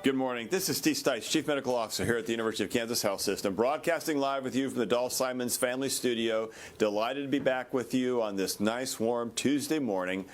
Good morning. This is Steve Stites, Chief Medical Officer here at the University of Kansas Health System, broadcasting live with you from the Doll Simons Family Studio. Delighted to be back with you on this nice, warm Tuesday morning.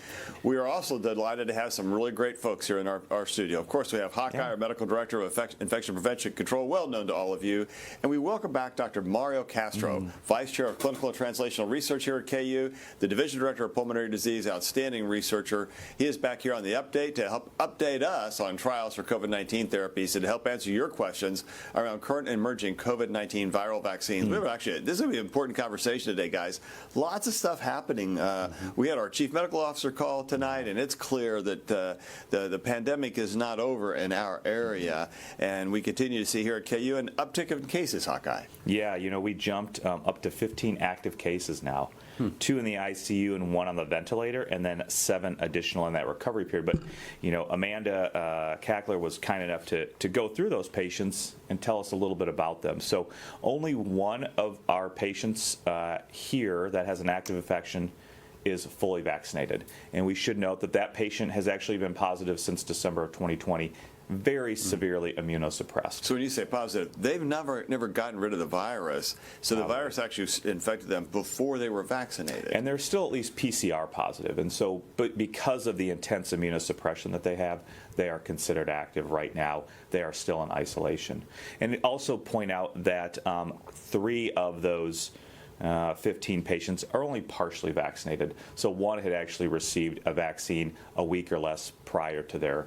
We are also delighted to have some really great folks here in our studio. Of course, we have Hawkeye, our Medical Director of Infection Prevention Control, well known to all of you. And we welcome back Dr. Mario Castro, Vice Chair of Clinical and Translational Research here at KU, the Division Director of Pulmonary Disease, outstanding researcher. He is back here on the update to help update us on trials for COVID-19 therapies and to help answer your questions around current and emerging COVID-19 viral vaccines. We have actually, this is going to be an important conversation today, guys. Lots of stuff happening. We had our Chief Medical Officer call tonight, and it's clear that the pandemic is not over in our area, and we continue to see here at KU an uptick of cases, Hawkeye. Yeah, you know, we jumped up to 15 active cases now. 2 in the ICU and 1 on the ventilator, and then 7 additional in that recovery period. But, you know, Amanda Cackler was kind enough to go through those patients and tell us a little bit about them. So only 1 of our patients here that has an active infection is fully vaccinated. And we should note that that patient has actually been positive since December of 2020, very severely immunosuppressed. So when you say positive, they've never gotten rid of the virus, so the virus actually infected them before they were vaccinated. And they're still at least PCR positive, and so, but because of the intense immunosuppression that they have, they are considered active right now. They are still in isolation. And also point out that 3 of those 15 patients are only partially vaccinated. So 1 had actually received a vaccine a week or less prior to their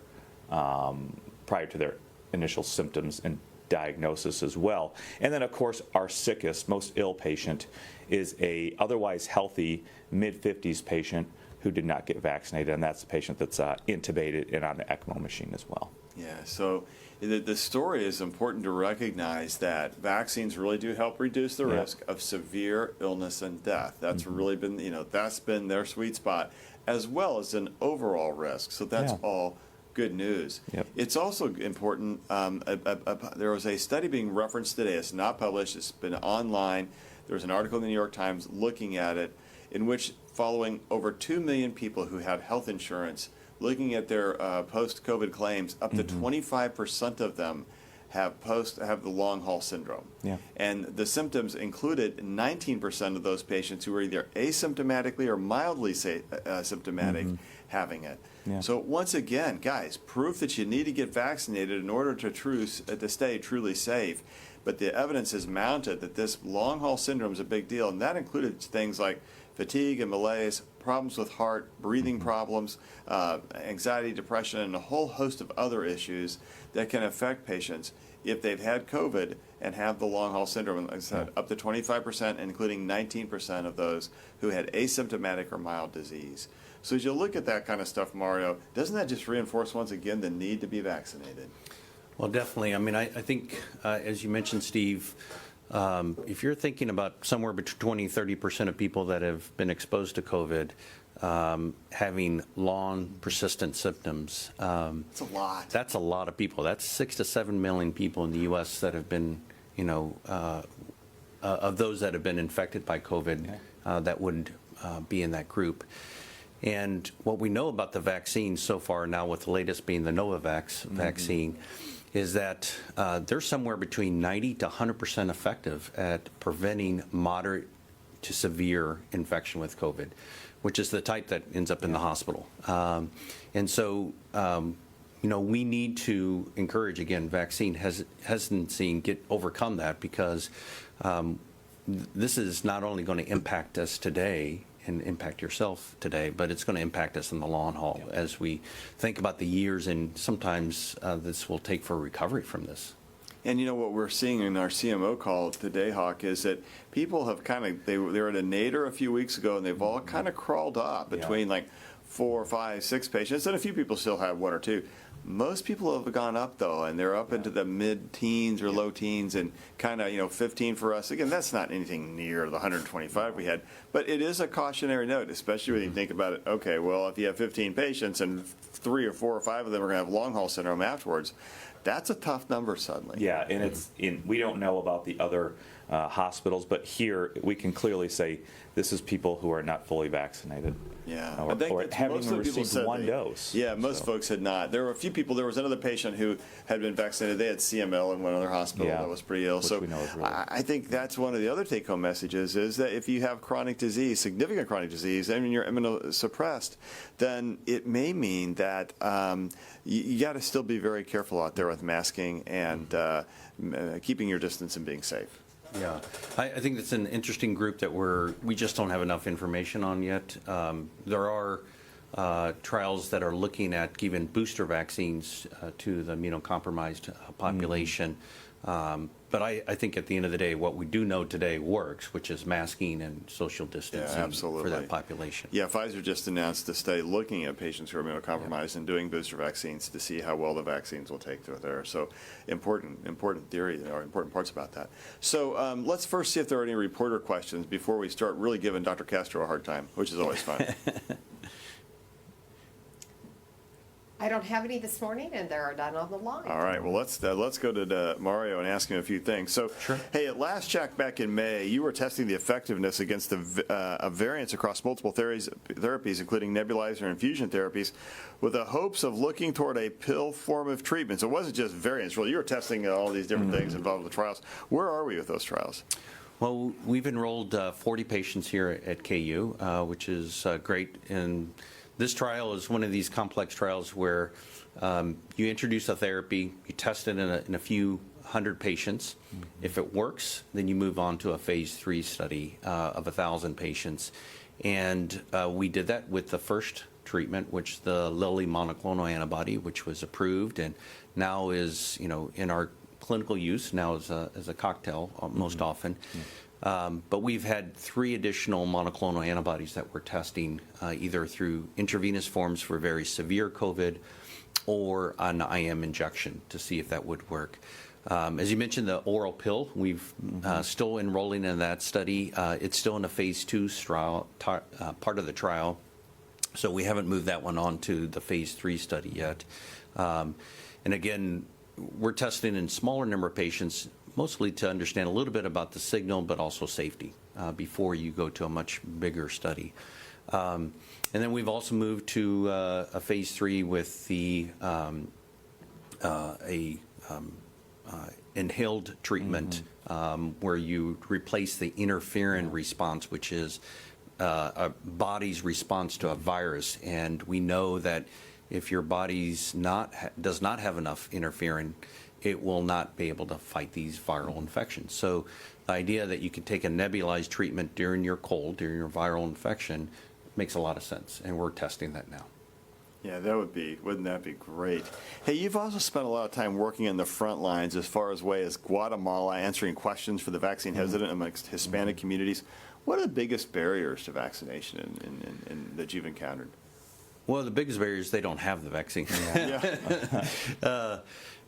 initial symptoms and diagnosis as well. And then, of course, our sickest, most ill patient is a otherwise healthy mid-50s patient who did not get vaccinated, and that's the patient that's intubated and on the ECMO machine as well. Yeah, so the story is important to recognize that vaccines really do help reduce the risk of severe illness and death. That's really been, that's been their sweet spot, as well as an overall risk. So that's all good news. It's also important, there was a study being referenced today. It's not published. It's been online. There was an article in the New York Times looking at it, in which following over 2 million people who have health insurance, looking at their post-COVID claims, up to 25% of them have the long haul syndrome. And the symptoms included 19% of those patients who were either asymptomatically or mildly symptomatic having it. So once again, guys, proof that you need to get vaccinated in order to stay truly safe. But the evidence has mounted that this long haul syndrome is a big deal, and that included things like fatigue and malaise, problems with heart, breathing problems, anxiety, depression, and a whole host of other issues that can affect patients if they've had COVID and have the long haul syndrome. Like I said, up to 25%, including 19% of those who had asymptomatic or mild disease. So as you look at that kind of stuff, Mario, doesn't that just reinforce once again the need to be vaccinated? Well, definitely. I mean, I think, as you mentioned, Steve, if you're thinking about somewhere between 20-30% of people that have been exposed to COVID having long, persistent symptoms, that's a lot. That's a lot of people. That's 6 to 7 million people in the U.S. that have been, of those that have been infected by COVID, that would be in that group. And what we know about the vaccine so far now, with the latest being the Novavax vaccine, is that they're somewhere between 90 to 100% effective at preventing moderate to severe infection with COVID, which is the type that ends up in the hospital. And so, we need to encourage, again, vaccine hesitancy and overcome that, because this is not only going to impact us today and impact yourself today, but it's going to impact us in the long haul as we think about the years and sometimes this will take for recovery from this. And what we're seeing in our CMO call today, Hawk, is that people have they were at a nadir a few weeks ago, and they've all kind of crawled up between like 4, 5, 6 patients, and a few people still have 1 or 2. Most people have gone up, though, and they're up into the mid-teens or low teens, and kind of, 15 for us. Again, that's not anything near the 125 we had, but it is a cautionary note, especially when you think about it. Okay, well, if you have 15 patients and 3 or 4 or 5 of them are going to have long haul syndrome afterwards, that's a tough number suddenly. Yeah, and we don't know about the other hospitals. But here, we can clearly say this is people who are not fully vaccinated. Yeah, Or, I think or that haven't most even of the people received said one dose. Yeah, most folks had not. There were a few people. There was another patient who had been vaccinated. They had CML in one other hospital that was pretty ill. Which So we know is really I think that's one of the other take-home messages is that if you have chronic disease, significant chronic disease, and you're immunosuppressed, then it may mean that you got to still be very careful out there with masking and keeping your distance and being safe. Yeah, I think it's an interesting group that we just don't have enough information on yet. There are trials that are looking at giving booster vaccines to the immunocompromised population. But I think at the end of the day, what we do know today works, which is masking and social distancing for that population. Yeah, Pfizer just announced a study looking at patients who are immunocompromised and doing booster vaccines to see how well the vaccines will take through there. So important theory or important parts about that. So let's first see if there are any reporter questions before we start really giving Dr. Castro a hard time, which is always fun. I don't have any this morning, and there are none on the line. All right. Well, let's go to Mario and ask him a few things. So, hey, at last check back in May, you were testing the effectiveness against the variants across multiple therapies, including nebulizer and infusion therapies, with the hopes of looking toward a pill form of treatment. So it wasn't just variants, really. You were testing all these different things involved with the trials. Where are we with those trials? Well, we've enrolled 40 patients here at KU, which is great. And this trial is one of these complex trials where you introduce a therapy, you test it in a few hundred patients. If it works, then you move on to a phase 3 study of 1,000 patients. And we did that with the first treatment, which the Lilly monoclonal antibody, which was approved and now is, in our clinical use now as a cocktail most often. But we've had 3 additional monoclonal antibodies that we're testing either through intravenous forms for very severe COVID or an IM injection to see if that would work. As you mentioned, the oral pill, we've still enrolling in that study. It's still in a phase 2 trial, part of the trial. So we haven't moved that one on to the phase 3 study yet. And again, we're testing in smaller number of patients, mostly to understand a little bit about the signal, but also safety before you go to a much bigger study. And then we've also moved to a phase 3 with the inhaled treatment where you replace the interferon response, which is a body's response to a virus. And we know that if your body's does not have enough interferon, it will not be able to fight these viral infections. So the idea that you can take a nebulized treatment during your cold, during your viral infection, makes a lot of sense, and we're testing that now. Yeah, wouldn't that be great? Hey, you've also spent a lot of time working in the front lines as far as Guatemala, answering questions for the vaccine hesitant amongst Hispanic communities. What are the biggest barriers to vaccination in that you've encountered? Well, the biggest barrier is they don't have the vaccine.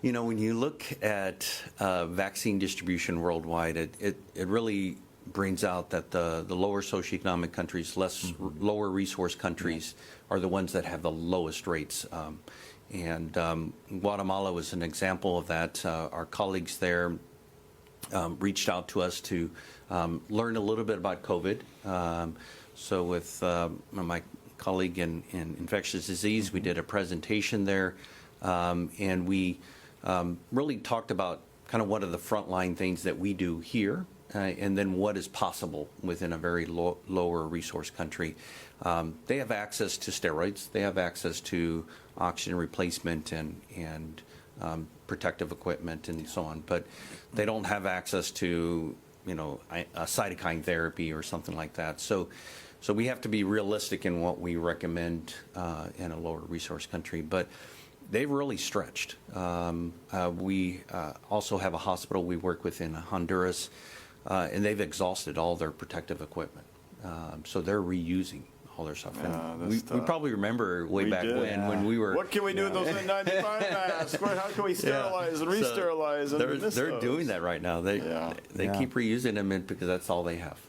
When you look at vaccine distribution worldwide, it really brings out that the lower socioeconomic countries, lower resource countries, are the ones that have the lowest rates. And Guatemala was an example of that. Our colleagues there reached out to us to learn a little bit about COVID. So with my colleague in infectious disease, we did a presentation there, and we really talked about kind of what are the frontline things that we do here, and then what is possible within a very lower resource country. They have access to steroids, they have access to oxygen replacement and protective equipment and so on, but they don't have access to a cytokine therapy or something like that. So we have to be realistic in what we recommend in a lower resource country, but they've really stretched. We also have a hospital we work with in Honduras, and they've exhausted all their protective equipment. So they're reusing all their stuff. We probably remember way back when we were... What can we do with those N95 masks? How can we sterilize and re-sterilize? They're doing that right now. They keep reusing them because that's all they have.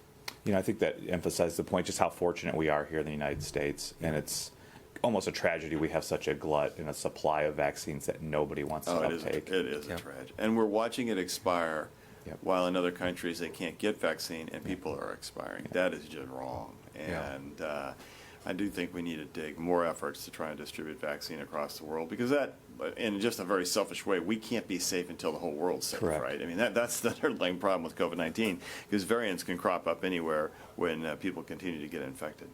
I think that emphasizes the point just how fortunate we are here in the United States, and it's almost a tragedy we have such a glut and a supply of vaccines that nobody wants to uptake. It is a tragedy. And we're watching it expire Yep. while in other countries they can't get vaccine and people are expiring. That is just wrong. And I do think we need to dig more efforts to try and distribute vaccine across the world, because that, in just a very selfish way, we can't be safe until the whole world's safe, Correct. right? I mean, that's the underlying problem with COVID-19, because variants can crop up anywhere when people continue to get infected.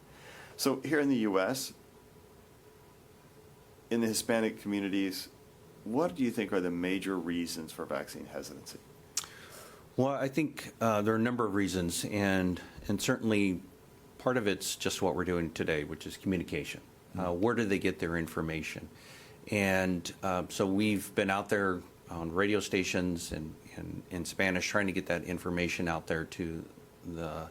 So here in the U.S., in the Hispanic communities, what do you think are the major reasons for vaccine hesitancy? Well, I think there are a number of reasons, and certainly part of it's just what we're doing today, which is communication. Where do they get their information? And so we've been out there on radio stations and in Spanish trying to get that information out there to the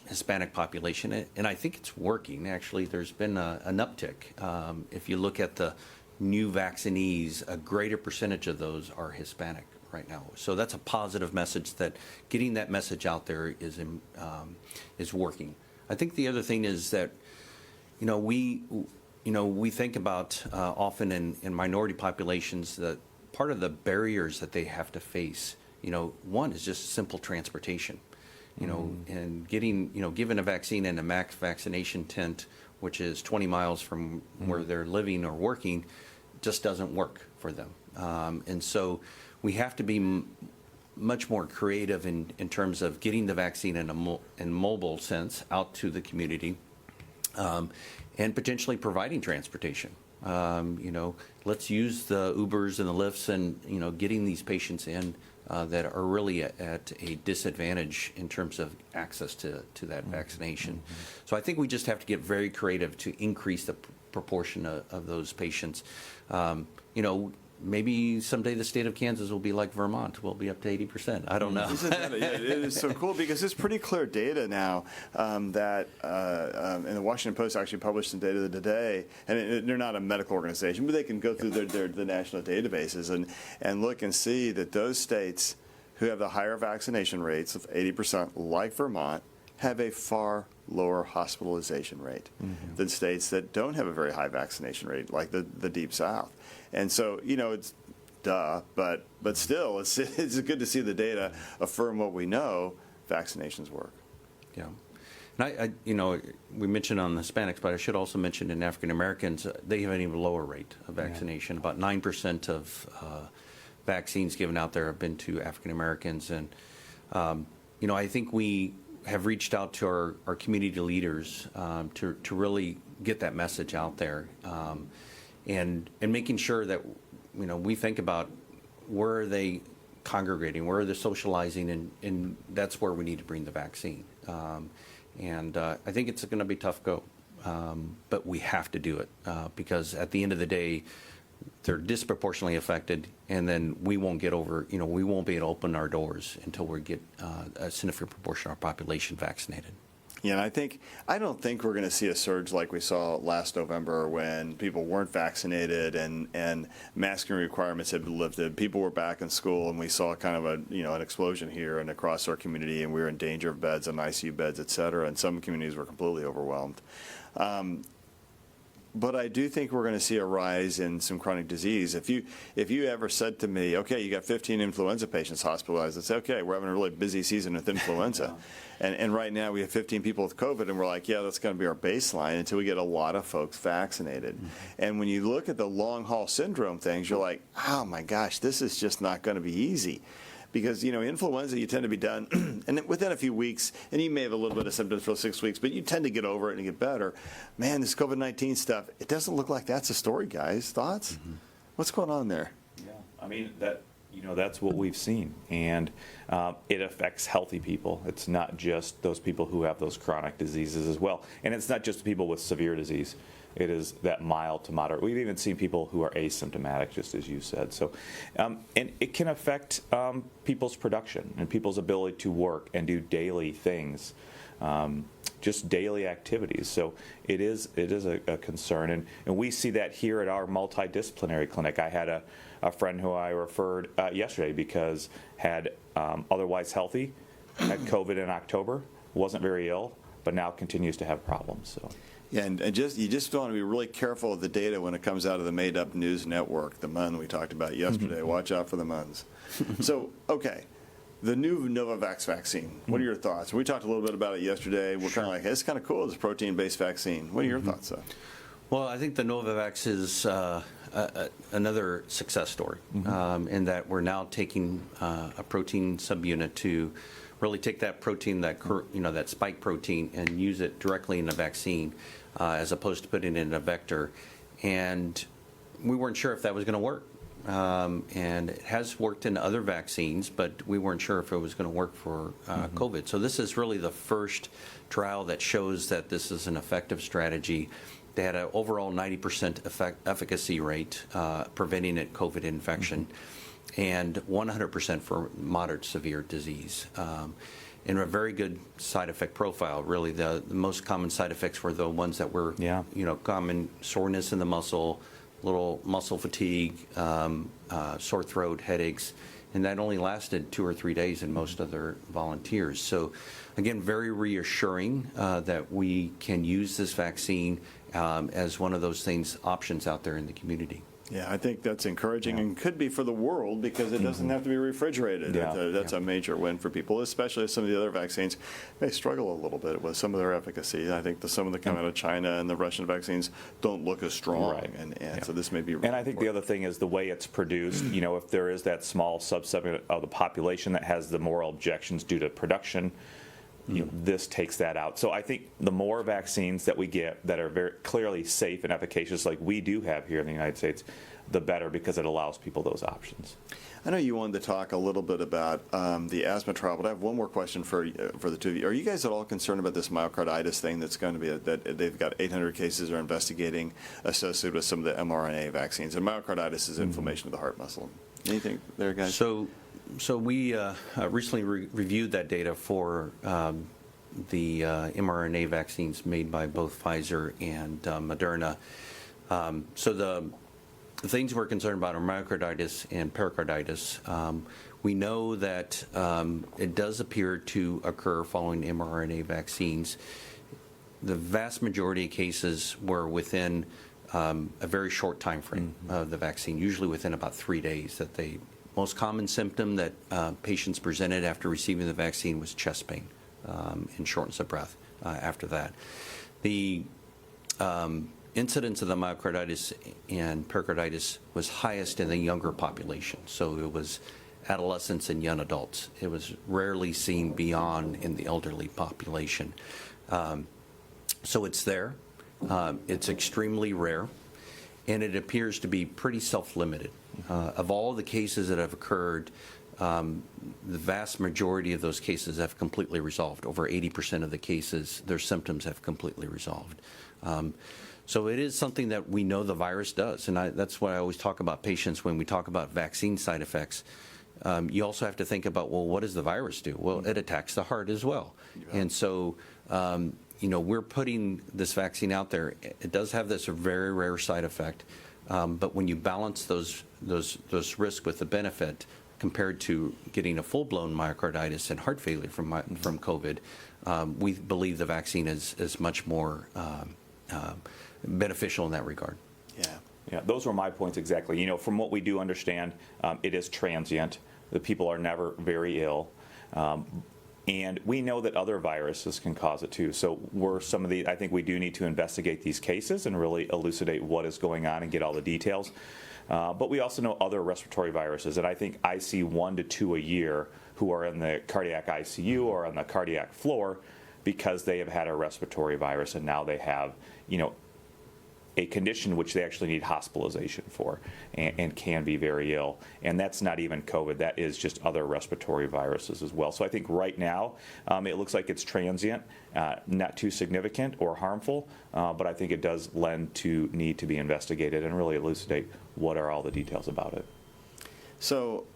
Hispanic population, and I think it's working. Actually, there's been an uptick. If you look at the new vaccinees, a greater percentage of those are Hispanic right now. So that's a positive message, that getting that message out there is working. I think the other thing is that, we think about often in minority populations that part of the barriers that they have to face, one is just simple transportation, and given a vaccine in a max vaccination tent, which is 20 miles from where they're living or working, just doesn't work for them. And so we have to be much more creative in terms of getting the vaccine in a mobile sense out to the community, and potentially providing transportation. Let's use the Ubers and the Lyfts and, getting these patients in that are really at a disadvantage in terms of access to that vaccination. So I think we just have to get very creative to increase the proportion of those patients. Maybe someday the state of Kansas will be like Vermont. We'll be up to 80%. I don't know. Isn't that, it is so cool, because it's pretty clear data now that, and the Washington Post actually published some data today, and they're not a medical organization, but they can go through the national databases and look and see that those states who have the higher vaccination rates of 80%, like Vermont, have a far lower hospitalization rate than states that don't have a very high vaccination rate, like the Deep South. And so, it's duh, but still, it's good to see the data affirm what we know: vaccinations work. Yeah. And we mentioned on the Hispanics, but I should also mention in African Americans, they have an even lower rate of vaccination. About 9% of vaccines given out there have been to African Americans. And, I think we have reached out to our community leaders to really get that message out there, and making sure that we think about where are they congregating, where are they socializing, and that's where we need to bring the vaccine. And I think it's going to be a tough go, but we have to do it because at the end of the day, they're disproportionately affected, and then we won't get over, we won't be able to open our doors until we get a significant proportion of our population vaccinated. Yeah, and I don't think we're going to see a surge like we saw last November when people weren't vaccinated and masking requirements had been lifted. People were back in school, and we saw kind of an explosion here and across our community, and we were in danger of beds and ICU beds, et cetera, and some communities were completely overwhelmed. But I do think we're going to see a rise in some chronic disease. If you ever said to me, okay, you got 15 influenza patients hospitalized, I'd say, okay, we're having a really busy season with influenza. And right now we have 15 people with COVID, and we're like, yeah, that's going to be our baseline until we get a lot of folks vaccinated. And when you look at the long haul syndrome things, you're like, oh my gosh, this is just not going to be easy. Because, influenza, you tend to be done, and within a few weeks, and you may have a little bit of symptoms for 6 weeks, but you tend to get over it and get better. Man, this COVID-19 stuff, it doesn't look like that's a story, guys. Thoughts? What's going on there? Yeah, I mean, that's what we've seen, and it affects healthy people. It's not just those people who have those chronic diseases as well, and it's not just people with severe disease. It is that mild to moderate. We've even seen people who are asymptomatic, just as you said. So, and it can affect people's production and people's ability to work and do daily things, just daily activities. So it is a concern, and we see that here at our multidisciplinary clinic. I had a friend who I referred yesterday because had otherwise healthy, had COVID in October, wasn't very ill, but now continues to have problems. So. Yeah, and you just want to be really careful of the data when it comes out of the made-up news network, the MUN we talked about yesterday. Watch out for the MUNs. So, okay, The new Novavax vaccine, what are your thoughts? We talked a little bit about it yesterday. We're kind of like, it's kind of cool, this protein-based vaccine. What are your thoughts, though? Well, I think the Novavax is another success story in that we're now taking a protein subunit to really take that protein, that spike protein, and use it directly in a vaccine as opposed to putting it in a vector. And we weren't sure if that was going to work. And it has worked in other vaccines, but we weren't sure if it was going to work for COVID. So this is really the first trial that shows that this is an effective strategy. They had an overall 90% efficacy rate preventing COVID infection, and 100% for moderate severe disease. And a very good side effect profile. Really, the most common side effects were the ones that were, common soreness in the muscle, little muscle fatigue, sore throat, headaches, and that only lasted 2 or 3 days in most other volunteers. So, again, very reassuring that we can use this vaccine as one of those options out there in the community. Yeah, I think that's encouraging and could be for the world because it doesn't have to be refrigerated. That's a major win for people, especially if some of the other vaccines may struggle a little bit with some of their efficacy. I think some of the come out of China and the Russian vaccines don't look as strong, and so this may be really And I think important. the other thing is the way it's produced. If there is that small subset of the population that has the moral objections due to production, this takes that out. So I think the more vaccines that we get that are very clearly safe and efficacious, like we do have here in the United States, the better, because it allows people those options. I know you wanted to talk a little bit about the asthma trial, but I have one more question for the two of you. Are you guys at all concerned about this myocarditis thing that's going to be that they've got 800 cases they're investigating associated with some of the mRNA vaccines? And myocarditis is inflammation of the heart muscle. Anything there, guys? So we recently reviewed that data for the mRNA vaccines made by both Pfizer and Moderna. So the things we're concerned about are myocarditis and pericarditis. We know that it does appear to occur following mRNA vaccines. The vast majority of cases were within a very short time frame of the vaccine, usually within about 3 days. Most common symptom that patients presented after receiving the vaccine was chest pain and shortness of breath after that. The incidence of the myocarditis and pericarditis was highest in the younger population. So it was adolescents and young adults. It was rarely seen beyond in the elderly population. So it's there. It's extremely rare, and it appears to be pretty self-limited. Of all the cases that have occurred, the vast majority of those cases have completely resolved. Over 80% of the cases, their symptoms have completely resolved. So it is something that we know the virus does, and that's why I always talk about patients when we talk about vaccine side effects. You also have to think about, well, what does the virus do? Well, it attacks the heart as well. And so, we're putting this vaccine out there. It does have this very rare side effect, but when you balance those risks with the benefit compared to getting a full-blown myocarditis and heart failure from COVID, we believe the vaccine is much more beneficial in that regard. Yeah, those were my points exactly. From what we do understand, it is transient. The people are never very ill. And we know that other viruses can cause it too. So I think we do need to investigate these cases and really elucidate what is going on and get all the details. But we also know other respiratory viruses, and I think I see 1 to 2 a year who are in the cardiac ICU or on the cardiac floor because they have had a respiratory virus, and now they have, a condition which they actually need hospitalization for and can be very ill. And that's not even COVID. That is just other respiratory viruses as well. So I think right now it looks like it's transient, not too significant or harmful, but I think it does lend to need to be investigated and really elucidate what are all the details about it. So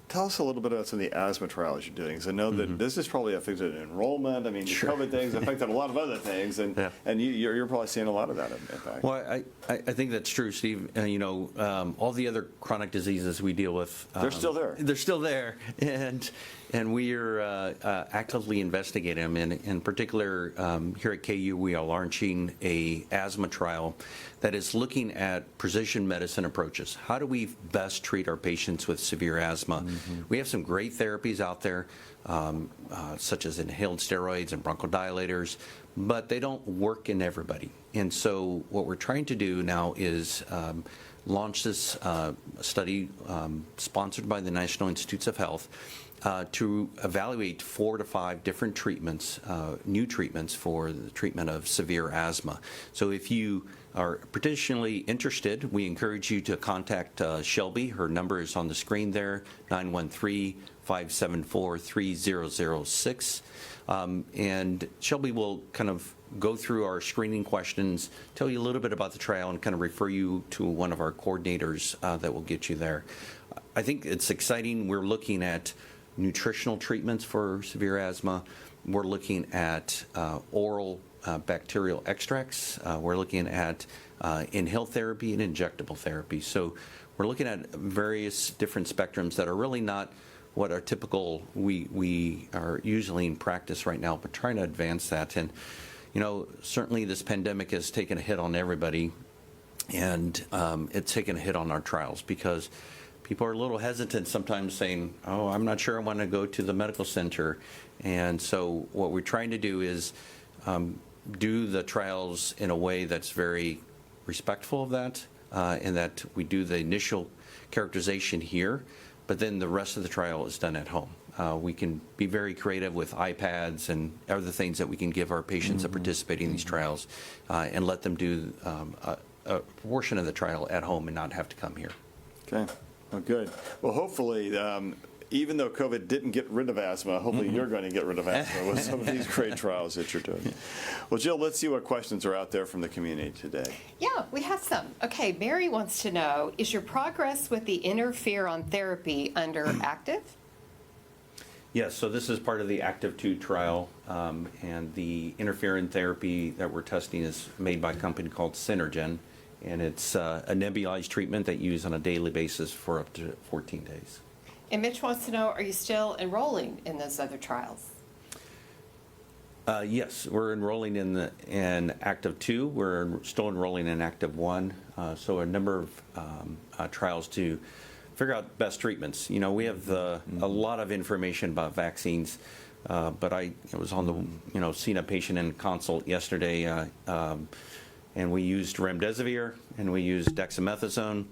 tell us a little bit about some of the asthma trials you're doing, because I know that this has probably affected enrollment. I mean, the COVID things affected a lot of other things, and you're probably seeing a lot of that impact. Well, I think that's true, Steve. All the other chronic diseases we deal with, they're still there. They're still there, and And we are actively investigating them. And in particular, here at KU, we are launching a asthma trial that is looking at precision medicine approaches. How do we best treat our patients with severe asthma? We have some great therapies out there, such as inhaled steroids and bronchodilators, but they don't work in everybody. And so what we're trying to do now is launch this study sponsored by the National Institutes of Health to evaluate 4 to 5 different treatments, new treatments for the treatment of severe asthma. So if you are particularly interested, we encourage you to contact Shelby. Her number is on the screen there, 913-574-3006. And Shelby will kind of go through our screening questions, tell you a little bit about the trial, and kind of refer you to one of our coordinators that will get you there. I think it's exciting. We're looking at nutritional treatments for severe asthma. We're looking at oral bacterial extracts. We're looking at inhaled therapy and injectable therapy. So we're looking at various different spectrums that are really not what are typical we are usually in practice right now, but trying to advance that. And certainly this pandemic has taken a hit on everybody, and it's taken a hit on our trials because people are a little hesitant sometimes, saying, oh, I'm not sure I want to go to the medical center. And so what we're trying to do is do the trials in a way that's very respectful of that, and that we do the initial characterization here, but then the rest of the trial is done at home. We can be very creative with iPads and other things that we can give our patients that participate in these trials, and let them do a portion of the trial at home and not have to come here. Okay. Oh, good. Well, hopefully, even though COVID didn't get rid of asthma, hopefully you're going to get rid of asthma with some of these great trials that you're doing. Well, Jill, let's see what questions are out there from the community today. Yeah, we have some. Okay, Mary wants to know, is your progress with the interferon therapy under active? Yes, so this is part of the Active 2 trial, and the interferon therapy that we're testing is made by a company called Synergen, and it's a nebulized treatment that you use on a daily basis for up to 14 days. And Mitch wants to know, are you still enrolling in those other trials? Yes, we're enrolling in Active 2. We're still enrolling in Active 1. So a number of trials to figure out best treatments. We have a lot of information about vaccines, but I was on the, seeing a patient in consult yesterday, and we used remdesivir and we used dexamethasone.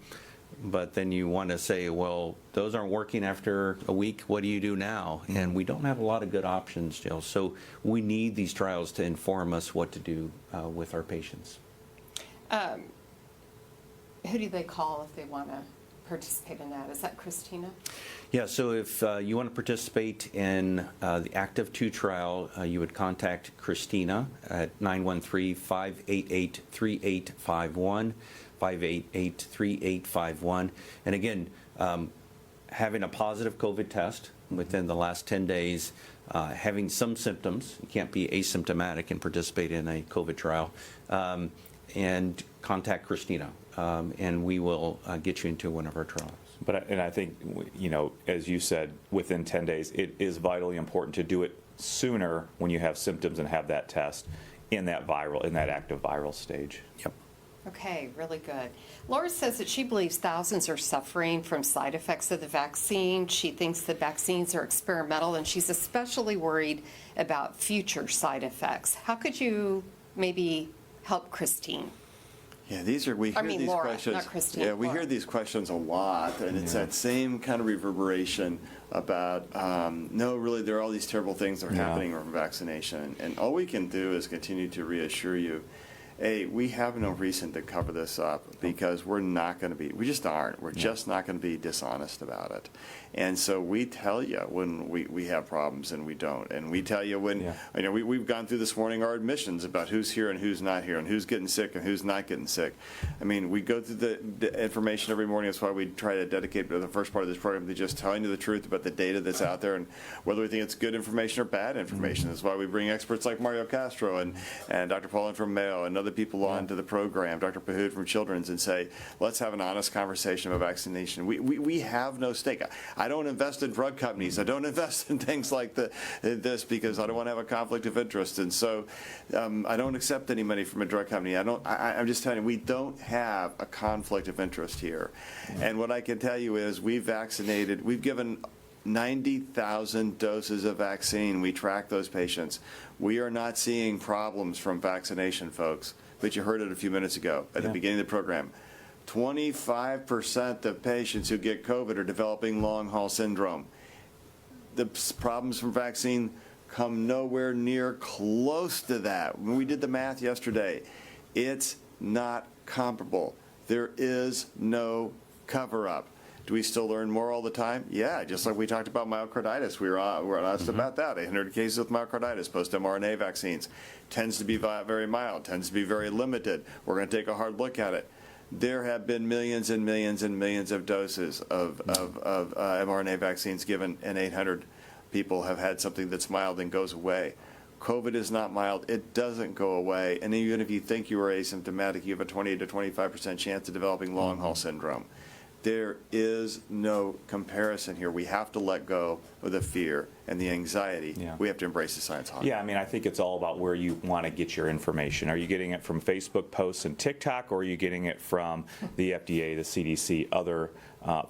But then you want to say, well, those aren't working after a week. What do you do now? And we don't have a lot of good options, Jill. So we need these trials to inform us what to do with our patients. Who do they call if they want to participate in that? Is that Christina? Yeah, so if you want to participate in the Active 2 trial, you would contact Christina at 913-588-3851. 588-3851. And again, having a positive COVID test within the last 10 days, having some symptoms, you can't be asymptomatic and participate in a COVID trial, and contact Christina, and we will get you into one of our trials. And I think, as you said, within 10 days, it is vitally important to do it sooner when you have symptoms and have that test in that active viral stage. Yep. Okay, really good. Laura says that she believes thousands are suffering from side effects of the vaccine. She thinks the vaccines are experimental, and she's especially worried about future side effects. How could you maybe help Christine? Yeah, we hear these Laura, questions. not Christine. Yeah, we Laura. hear these questions a lot, and it's that same kind of reverberation about, no, really, there are all these terrible things that are happening from vaccination. And all we can do is continue to reassure you, hey, we have no reason to cover this up because we just aren't. We're just not going to be dishonest about it. And so we tell you when we have problems and we don't. And we tell you when, we've gone through this morning our admissions about who's here and who's not here and who's getting sick and who's not getting sick. I mean, we go through the information every morning. That's why we try to dedicate the first part of this program to just telling you the truth about the data that's out there and whether we think it's good information or bad information. That's why we bring experts like Mario Castro and Dr. Paulin from Mayo and other the people onto the program, Dr. Pahood from Children's, and say, let's have an honest conversation about vaccination. We have no stake. I don't invest in drug companies. I don't invest in things like this because I don't want to have a conflict of interest. And so I don't accept any money from a drug company. I'm just telling you, we don't have a conflict of interest here. And what I can tell you is we've given 90,000 doses of vaccine. We track those patients. We are not seeing problems from vaccination, folks. But you heard it a few minutes ago at the beginning of the program. 25% of patients who get COVID are developing long-haul syndrome. The problems from vaccine come nowhere near close to that. When we did the math yesterday, it's not comparable. There is no cover-up. Do we still learn more all the time? Yeah, just like we talked about myocarditis. We're honest about that. 800 cases with myocarditis, post-mRNA vaccines. Tends to be very mild, tends to be very limited. We're going to take a hard look at it. There have been millions and millions and millions of doses of mRNA vaccines given, and 800 people have had something that's mild and goes away. COVID is not mild. It doesn't go away. And even if you think you are asymptomatic, you have a 20 to 25% chance of developing long-haul syndrome. There is no comparison here. We have to let go of the fear and the anxiety. Yeah. We have to embrace the science. Yeah, I mean, I think it's all about where you want to get your information. Are you getting it from Facebook posts and TikTok, or are you getting it from the FDA, the CDC, other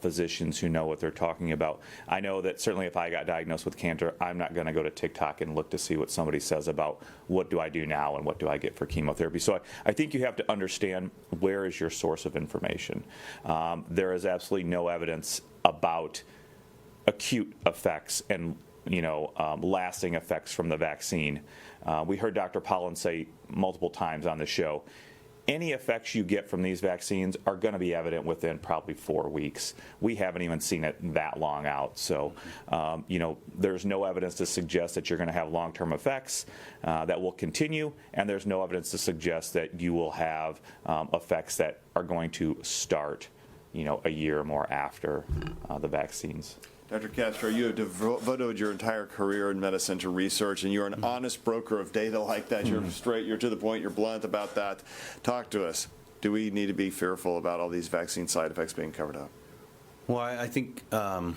physicians who know what they're talking about? I know that certainly if I got diagnosed with cancer, I'm not going to go to TikTok and look to see what somebody says about what do I do now and what do I get for chemotherapy. So I think you have to understand where is your source of information. There is absolutely no evidence about acute effects and lasting effects from the vaccine. We heard Dr. Pollan say multiple times on the show, any effects you get from these vaccines are going to be evident within probably 4 weeks. We haven't even seen it that long out. So, there's no evidence to suggest that you're going to have long-term effects that will continue, and there's no evidence to suggest that you will have effects that are going to start, a year or more after the vaccines. Dr. Castro, you have devoted your entire career in medicine to research, and you're an honest broker of data like that. You're straight, you're to the point, you're blunt about that. Talk to us. Do we need to be fearful about all these vaccine side effects being covered up? Well, I think I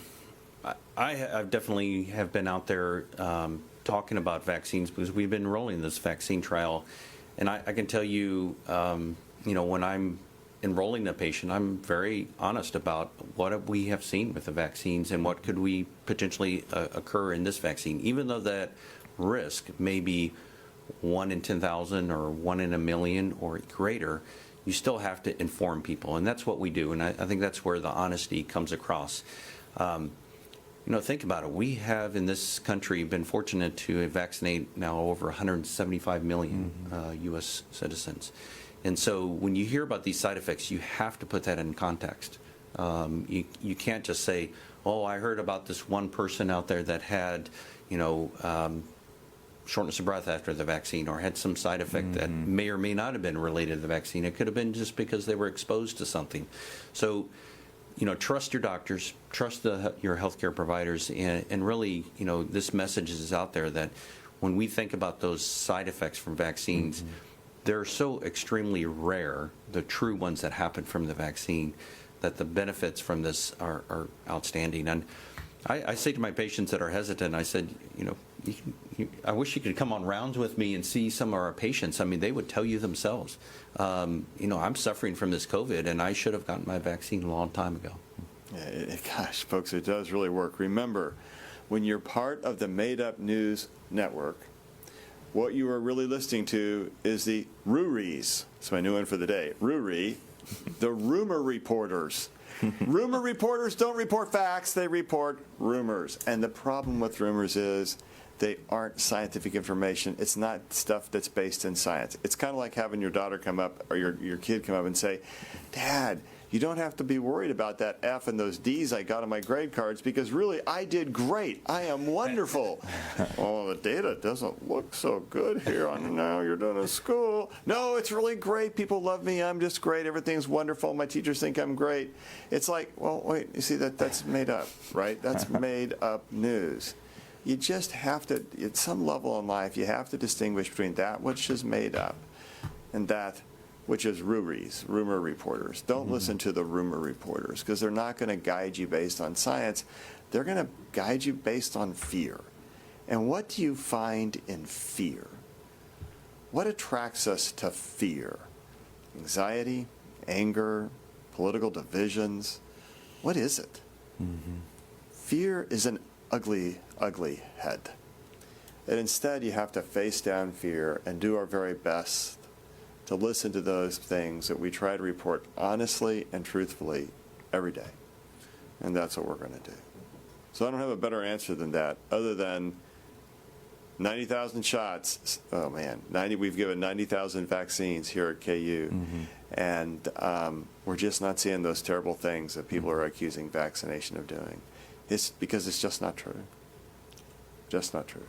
definitely have been out there talking about vaccines because we've been rolling this vaccine trial. And I can tell you, when I'm enrolling a patient, I'm very honest about what we have seen with the vaccines and what could we potentially occur in this vaccine. Even though that risk may be 1 in 10,000 or 1 in a million or greater, you still have to inform people, and that's what we do. And I think that's where the honesty comes across. Think about it. We have in this country been fortunate to vaccinate now over 175 million U.S. citizens. And so when you hear about these side effects, you have to put that in context. You can't just say, oh, I heard about this one person out there that had, shortness of breath after the vaccine or had some side effect that may or may not have been related to the vaccine. It could have been just because they were exposed to something. So, trust your doctors, trust your healthcare providers, and really, this message is out there that when we think about those side effects from vaccines, they're so extremely rare, the true ones that happen from the vaccine, that the benefits from this are outstanding. And I say to my patients that are hesitant, I said, I wish you could come on rounds with me and see some of our patients. I mean, they would tell you themselves, I'm suffering from this COVID, and I should have gotten my vaccine a long time ago. Yeah, gosh, folks, it does really work. Remember, when you're part of the made-up news network, what you are really listening to is the Ruries. That's my new one for the day. Ruri, the rumor reporters. Rumor reporters don't report facts, they report rumors. And the problem with rumors is they aren't scientific information. It's not stuff that's based in science. It's kind of like having your daughter come up or your kid come up and say, Dad, you don't have to be worried about that F and those D's I got on my grade cards because really I did great. I am wonderful. Oh, the data doesn't look so good here on now you're done at school. No, it's really great. People love me. I'm just great. Everything's wonderful. My teachers think I'm great. It's like, well, wait, you see that's made up, right? That's made up news. You just have to, at some level in life, you have to distinguish between that which is made up and that which is rumor reporters. Don't listen to the rumor reporters, because they're not going to guide you based on science. They're going to guide you based on fear. And what do you find in fear? What attracts us to fear? Anxiety, anger, political divisions. What is it? Fear is an ugly, ugly head. And instead, you have to face down fear and do our very best to listen to those things that we try to report honestly and truthfully every day. And that's what we're going to do. So I don't have a better answer than that, other than 90,000 shots. Oh man, we've given 90,000 vaccines here at KU, and we're just not seeing those terrible things that people are accusing vaccination of doing. It's because it's just not true. Just not true.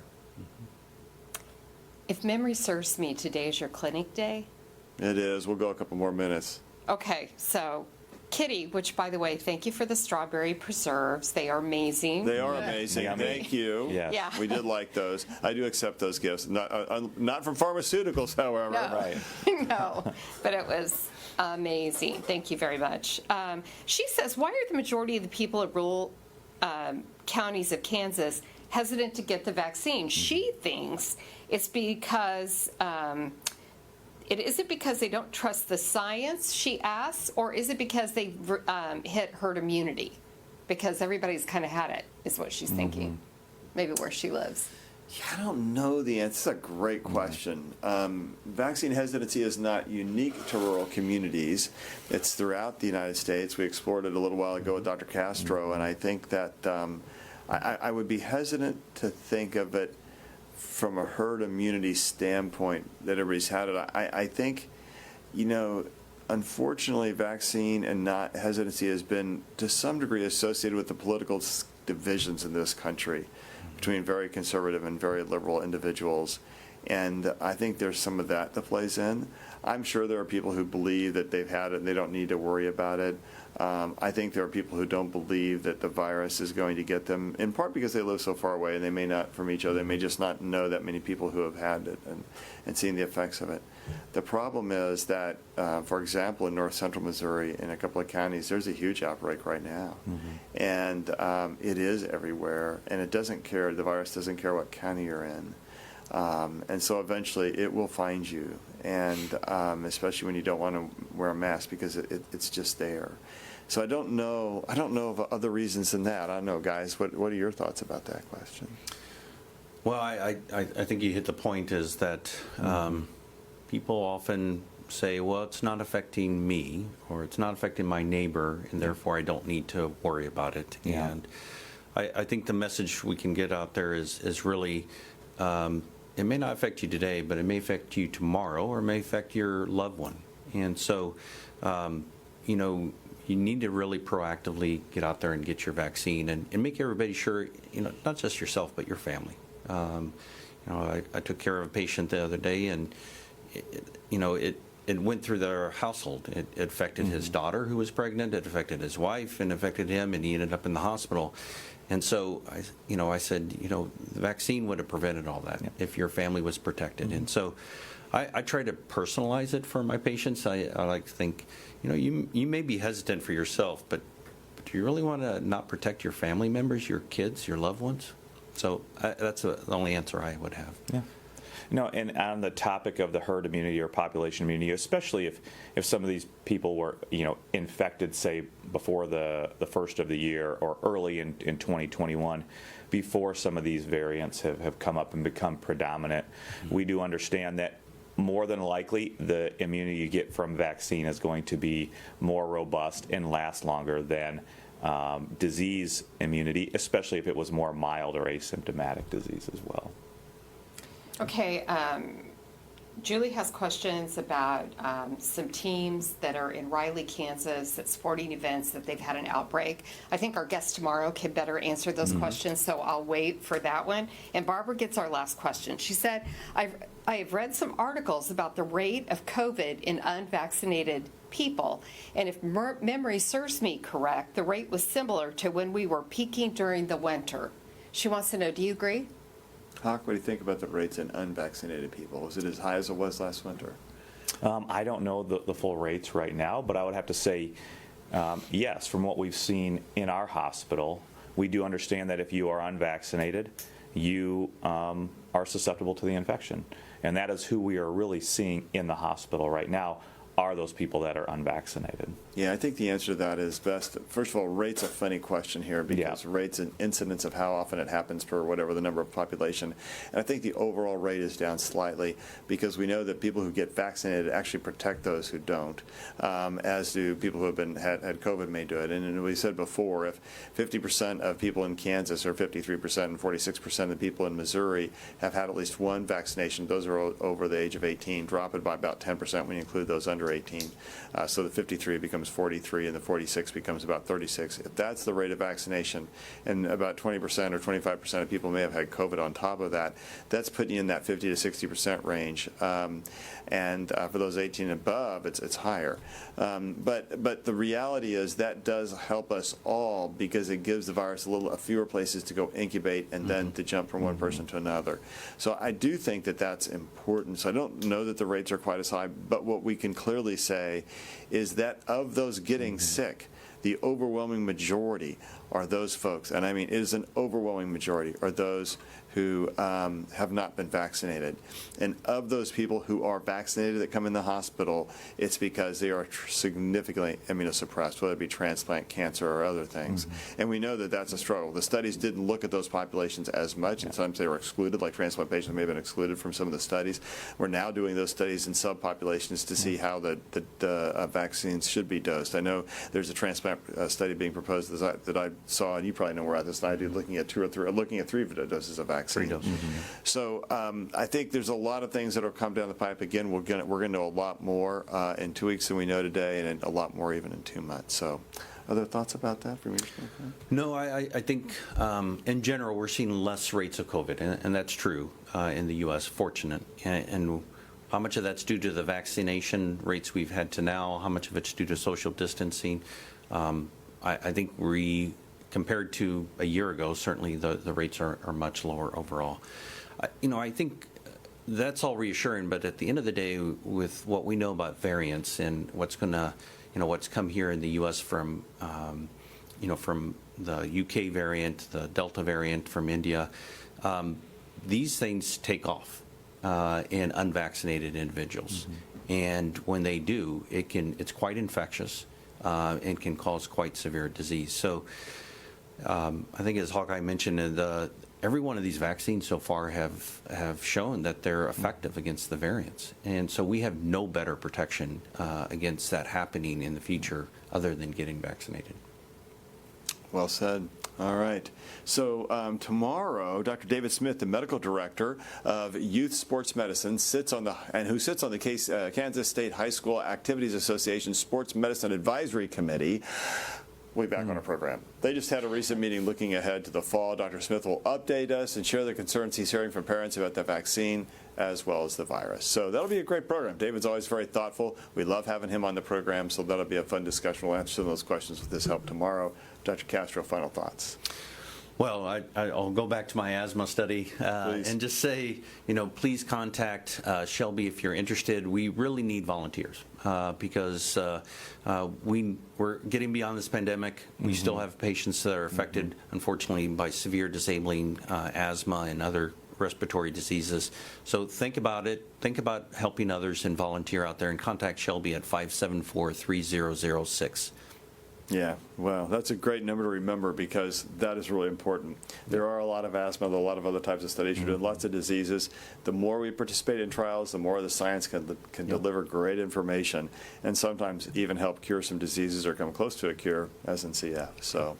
If memory serves me, today is your clinic day. It is. We'll go a couple more minutes. Okay, so Kitty, which, by the way, thank you for the strawberry preserves. They are amazing. They are amazing. Yummy. Thank you. Yes. Yeah. We did like those. I do accept those gifts. Not from pharmaceuticals, however. No. Right. No, but it was amazing. Thank you very much. She says, why are the majority of the people at rural counties of Kansas hesitant to get the vaccine? She thinks it's because is it because they don't trust the science, she asks, or is it because they hit herd immunity? Because everybody's kind of had it, is what she's thinking. Maybe where she lives. Yeah, I don't know the answer. It's a great question. Vaccine hesitancy is not unique to rural communities. It's throughout the United States. We explored it a little while ago with Dr. Castro, and I think that I would be hesitant to think of it from a herd immunity standpoint that everybody's had it. I think, unfortunately, vaccine and not hesitancy has been to some degree associated with the political divisions in this country between very conservative and very liberal individuals. And I think there's some of that plays in. I'm sure there are people who believe that they've had it and they don't need to worry about it. I think there are people who don't believe that the virus is going to get them, in part because they live so far away and they may not from each other. They may just not know that many people who have had it and seen the effects of it. The problem is that, for example, in north central Missouri, in a couple of counties, there's a huge outbreak right now. And it is everywhere, and it doesn't care, the virus doesn't care what county you're in. And so eventually it will find you, and especially when you don't want to wear a mask, because it's just there. So I don't know of other reasons than that. I don't know, guys. What are your thoughts about that question? Well, I think you hit the point, is that people often say, well, it's not affecting me, or it's not affecting my neighbor, and therefore I don't need to worry about it. Yeah. And I think the message we can get out there is really, it may not affect you today, but it may affect you tomorrow, or it may affect your loved one. And so, you need to really proactively get out there and get your vaccine, and make everybody sure, not just yourself, but your family. I took care of a patient the other day, and it went through their household. It affected his daughter, who was pregnant. It affected his wife, and affected him, and he ended up in the hospital. And so, I said, the vaccine would have prevented all that if your family was protected. And so, I try to personalize it for my patients. I like to think, you may be hesitant for yourself, but do you really want to not protect your family members, your kids, your loved ones? So that's the only answer I would have. Yeah. No, and on the topic of the herd immunity or population immunity, especially if some of these people were, infected, say, before the first of the year or early in 2021, before some of these variants have come up and become predominant, we do understand that more than likely the immunity you get from vaccine is going to be more robust and last longer than disease immunity, especially if it was more mild or asymptomatic disease as well. Okay, Julie has questions about some teams that are in Riley, Kansas, at sporting events that they've had an outbreak. I think our guest tomorrow can better answer those questions, so I'll wait for that one. And Barbara gets our last question. She said, I have read some articles about the rate of COVID in unvaccinated people, and if memory serves me correct, the rate was similar to when we were peaking during the winter. She wants to know, do you agree? Hawk, what do you think about the rates in unvaccinated people? Was it as high as it was last winter? I don't know the full rates right now, but I would have to say, yes, from what we've seen in our hospital, we do understand that if you are unvaccinated, you are susceptible to the infection. And that is who we are really seeing in the hospital right now, are those people that are unvaccinated. Yeah, I think the answer to that is best. First of all, rate's a funny question here because rate's an incidence of how often it happens per whatever the number of population. And I think the overall rate is down slightly because we know that people who get vaccinated actually protect those who don't, as do people who have had COVID may do it. And we said before, if 50% of people in Kansas or 53% and 46% of the people in Missouri have had at least one vaccination, those are over the age of 18, drop it by about 10% when you include those under 18. So the 53 becomes 43 and the 46 becomes about 36. If that's the rate of vaccination and about 20% or 25% of people may have had COVID on top of that, that's putting you in that 50 to 60% range. And for those 18 and above, it's higher. But the reality is that does help us all because it gives the virus a fewer places to go incubate and then to jump from one person to another. So I do think that that's important. So I don't know that the rates are quite as high, but what we can clearly say is that of those getting sick, the overwhelming majority are those folks, and I mean it is an overwhelming majority, are those who have not been vaccinated. And of those people who are vaccinated that come in the hospital, it's because they are significantly immunosuppressed, whether it be transplant, cancer, or other things. And we know that that's a struggle. The studies didn't look at those populations as much, and sometimes they were excluded, like transplant patients may have been excluded from some of the studies. We're now doing those studies in subpopulations to see how the vaccines should be dosed. I know there's a transplant study being proposed that I saw, and you probably know more about this than I do, looking at three doses of vaccine. So I think there's a lot of things that will come down the pipe. Again, we're going to know a lot more in 2 weeks than we know today, and a lot more even in 2 months. So other thoughts about that from your standpoint? No, I think in general we're seeing less rates of COVID, and that's true in the U.S., fortunate. And how much of that's due to the vaccination rates we've had to now, how much of it's due to social distancing, I think compared to a year ago, certainly the rates are much lower overall. I think that's all reassuring, but at the end of the day, with what we know about variants and what's come here in the U.S. from the UK variant, the Delta variant from India, these things take off in unvaccinated individuals. And when they do, it's quite infectious and can cause quite severe disease. So I think, as Hawkeye mentioned, every one of these vaccines so far have shown that they're effective against the variants. And so we have no better protection against that happening in the future other than getting vaccinated. Well said. All right. So tomorrow, Dr. David Smith, the medical director of Youth Sports Medicine, who sits on the Kansas State High School Activities Association Sports Medicine Advisory Committee, will be back on our program. They just had a recent meeting looking ahead to the fall. Dr. Smith will update us and share the concerns he's hearing from parents about the vaccine as well as the virus. So that'll be a great program. David's always very thoughtful. We love having him on the program, so that'll be a fun discussion. We'll answer some of those questions with his help tomorrow. Dr. Castro, final thoughts. Well, I'll go back to my asthma study and just say, please contact Shelby if you're interested. We really need volunteers because we're getting beyond this pandemic. We still have patients that are affected, unfortunately, by severe disabling asthma and other respiratory diseases. So think about it. Think about helping others and volunteer out there, and contact Shelby at 574-3006. Yeah, well, that's a great number to remember because that is really important. There are a lot of asthma, a lot of other types of studies. You're doing lots of diseases. The more we participate in trials, the more the science can deliver great information and sometimes even help cure some diseases or come close to a cure, as in CF. So,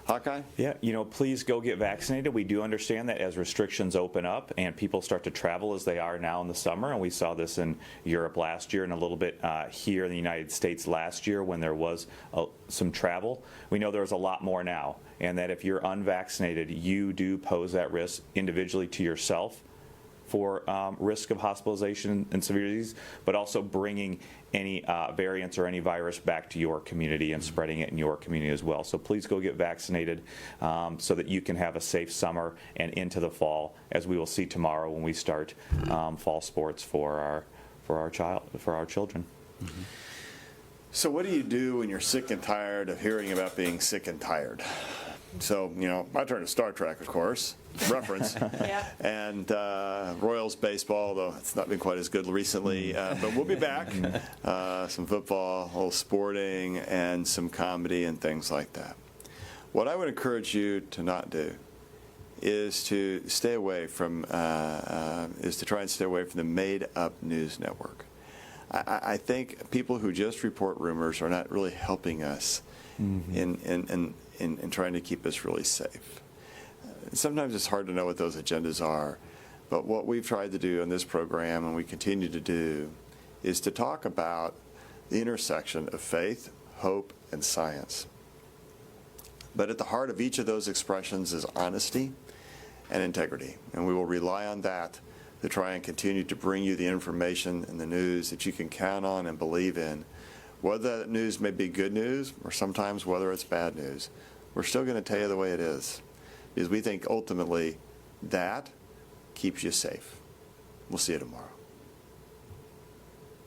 Hawkeye? Yeah, please go get vaccinated. We do understand that as restrictions open up and people start to travel as they are now in the summer, and we saw this in Europe last year and a little bit here in the United States last year when there was some travel. We know there's a lot more now, and that if you're unvaccinated, you do pose that risk individually to yourself for risk of hospitalization and severe disease, but also bringing any variants or any virus back to your community and spreading it in your community as well. So please go get vaccinated so that you can have a safe summer and into the fall, as we will see tomorrow when we start fall sports for for our children. So what do you do when you're sick and tired of hearing about being sick and tired? So, I turn to Star Trek, of course, reference, Yeah. and Royals baseball, though it's not been quite as good recently, but we'll be back. Some football, a little sporting, and some comedy and things like that. What I would encourage you to not do is to stay away from, is to try and stay away from the made-up news network. I think people who just report rumors are not really helping us in trying to keep us really safe. Sometimes it's hard to know what those agendas are, but what we've tried to do in this program, and we continue to do, is to talk about the intersection of faith, hope, and science. But at the heart of each of those expressions is honesty and integrity, and we will rely on that to try and continue to bring you the information and the news that you can count on and believe in. Whether that news may be good news or sometimes whether it's bad news, we're still going to tell you the way it is, because we think ultimately that keeps you safe. We'll see you tomorrow.